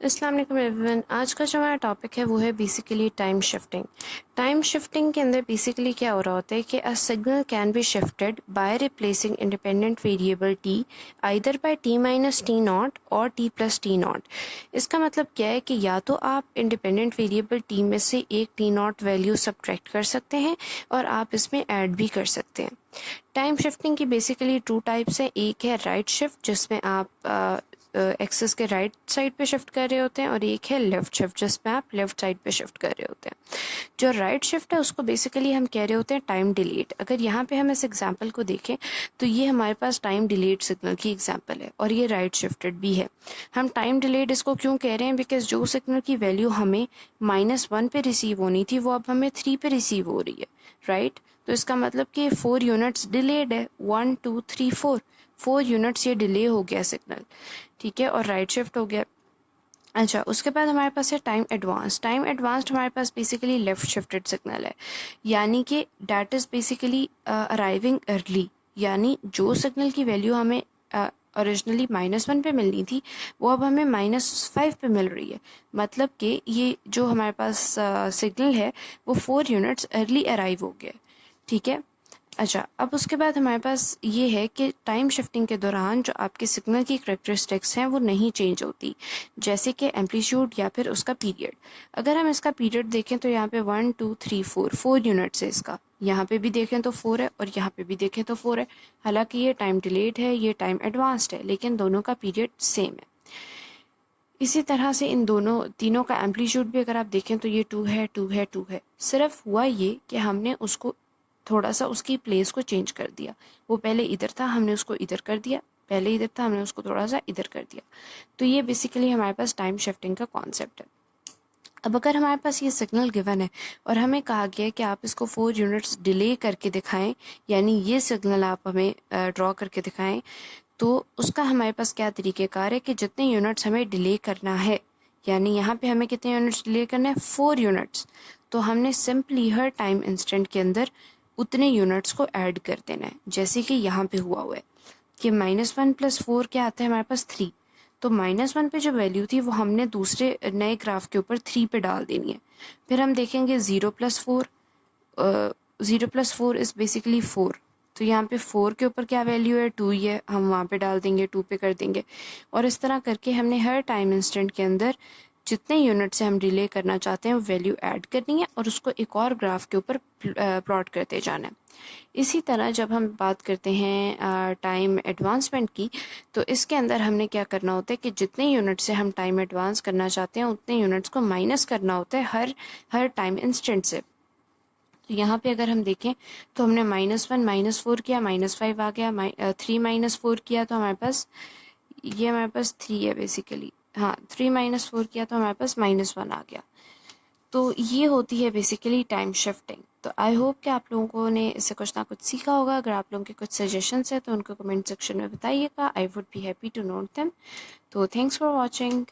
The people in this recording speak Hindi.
अस्सलाम वालेकुम एवरीवन। आज का जो हमारा टॉपिक है वो है basically time shifting. Time shifting के अंदर बेसिकली क्या हो रहा होता है कि a signal can be shifted by replacing independent variable T either bye T minus T not और टी प्लस टी नॉट। इसका मतलब क्या है कि या तो आप इंडिपेंडेंट वेरिएबल टी में से एक टी नॉट वैल्यू सब्ट्रैक्ट कर सकते हैं और आप इसमें ऐड भी कर सकते हैं। टाइम शिफ्टिंग की बेसिकली टू टाइप्स हैं। एक है राइट शिफ्ट जिसमें आप एक्सेस के राइट साइड पे शिफ्ट कर रहे होते हैं और एक है लेफ़्ट शिफ्ट जिसमें आप लेफ़्ट साइड पे शिफ्ट कर रहे होते हैं। जो राइट शिफ्ट है उसको बेसिकली हम कह रहे होते हैं टाइम डिलेट। अगर यहाँ पे हम इस एग्जांपल को देखें तो ये हमारे पास टाइम डिलेट सिग्नल की एग्जांपल है और ये राइट शिफ्टेड भी है। हम टाइम डिलेट इसको क्यों कह रहे हैं, बिकॉज जो सिग्नल की वैल्यू हमें -1 पे रिसीव होनी थी वो अब हमें 3 पे रिसीव हो रही है, राइट। तो इसका मतलब कि 4 यूनिट्स डिलेड है, 1 2 3 4 यूनिट्स ये डिले हो गया सिग्नल, ठीक है, और राइट शिफ्ट हो गया। अच्छा, उसके बाद हमारे पास है टाइम एडवांस। टाइम एडवांस्ड हमारे पास बेसिकली लेफ्ट शिफ्टेड सिग्नल है, यानी कि that is basically arriving early, यानी जो सिग्नल की वैल्यू हमें ओरिजिनली -1 पे मिलनी थी वो अब हमें -5 पे मिल रही है। मतलब कि ये जो हमारे पास सिग्नल है वो 4 यूनिट्स अर्ली अराइव हो गया, ठीक है। अच्छा, अब उसके बाद हमारे पास ये है कि टाइम शिफ्टिंग के दौरान जो आपके सिग्नल की करैक्टरिस्टिक्स हैं वो नहीं चेंज होती, जैसे कि एम्पलीट्यूड या फिर उसका पीरियड। अगर हम इसका पीरियड देखें तो यहाँ पे 1 2 3 4 यूनिट्स है इसका, यहाँ पे भी देखें तो 4 है और यहाँ पे भी देखें तो 4 है। हालांकि ये टाइम डिलेड है, ये टाइम एडवांस्ड है, लेकिन दोनों का पीरियड सेम है। इसी तरह से इन दोनों तीनों का एम्पलीट्यूड भी अगर आप देखें तो ये 2 है 2 है 2 है। सिर्फ हुआ ये कि हमने उसको थोड़ा सा उसकी प्लेस को चेंज कर दिया। वो पहले इधर था, हमने उसको इधर कर दिया, पहले इधर था, हमने उसको थोड़ा सा इधर कर दिया। तो ये बेसिकली हमारे पास टाइम शिफ्टिंग का कॉन्सेप्ट है। अब अगर हमारे पास ये सिग्नल गिवन है और हमें कहा गया है कि आप इसको 4 यूनिट्स डिले करके दिखाएं, यानी ये सिग्नल आप हमें ड्रॉ करके दिखाएं, तो उसका हमारे पास क्या तरीक़ेकार है कि जितने यूनिट्स हमें डिले करना है, यानी यहाँ पे हमें कितने यूनिट्स डिले करना है, 4 यूनिट्स, तो हमने सिंपली हर टाइम इंस्टेंट के अंदर उतने यूनिट्स को ऐड कर देना है। जैसे कि यहाँ पे हुआ है कि -1 + 4 क्या आता है हमारे पास 3। तो -1 पे जो वैल्यू थी वो हमने दूसरे नए ग्राफ के ऊपर 3 पे डाल देनी है। फिर हम देखेंगे 0 + 4, 0 + 4 इज़ बेसिकली 4। तो यहाँ पे 4 के ऊपर क्या वैल्यू है, 2 ही है, हम वहाँ पे डाल देंगे, 2 पे कर देंगे। और इस तरह करके हमने हर टाइम इंस्टेंट के अंदर जितने यूनिट से हम डिले करना चाहते हैं वो वैल्यू ऐड करनी है और उसको एक और ग्राफ के ऊपर प्लॉट करते जाना है। इसी तरह जब हम बात करते हैं टाइम एडवांसमेंट की, तो इसके अंदर हमने क्या करना होता है कि जितने यूनिट से हम टाइम एडवांस करना चाहते हैं उतने यूनिट्स को माइनस करना होता है हर टाइम इंस्टेंट से। तो यहाँ पे अगर हम देखें तो हमने -1 -4 किया, -5 आ गया, 3 - 4 किया तो हमारे पास ये हमारे पास 3 है बेसिकली। हाँ, 3 - 4 किया तो हमारे पास -1 आ गया। तो ये होती है बेसिकली टाइम शिफ्टिंग। तो आई होप कि आप लोगों ने इससे कुछ ना कुछ सीखा होगा। अगर आप लोगों के कुछ सजेशंस हैं तो उनको कमेंट सेक्शन में बताइएगा। I would be happy to note them. तो थैंक्स फॉर वॉचिंग।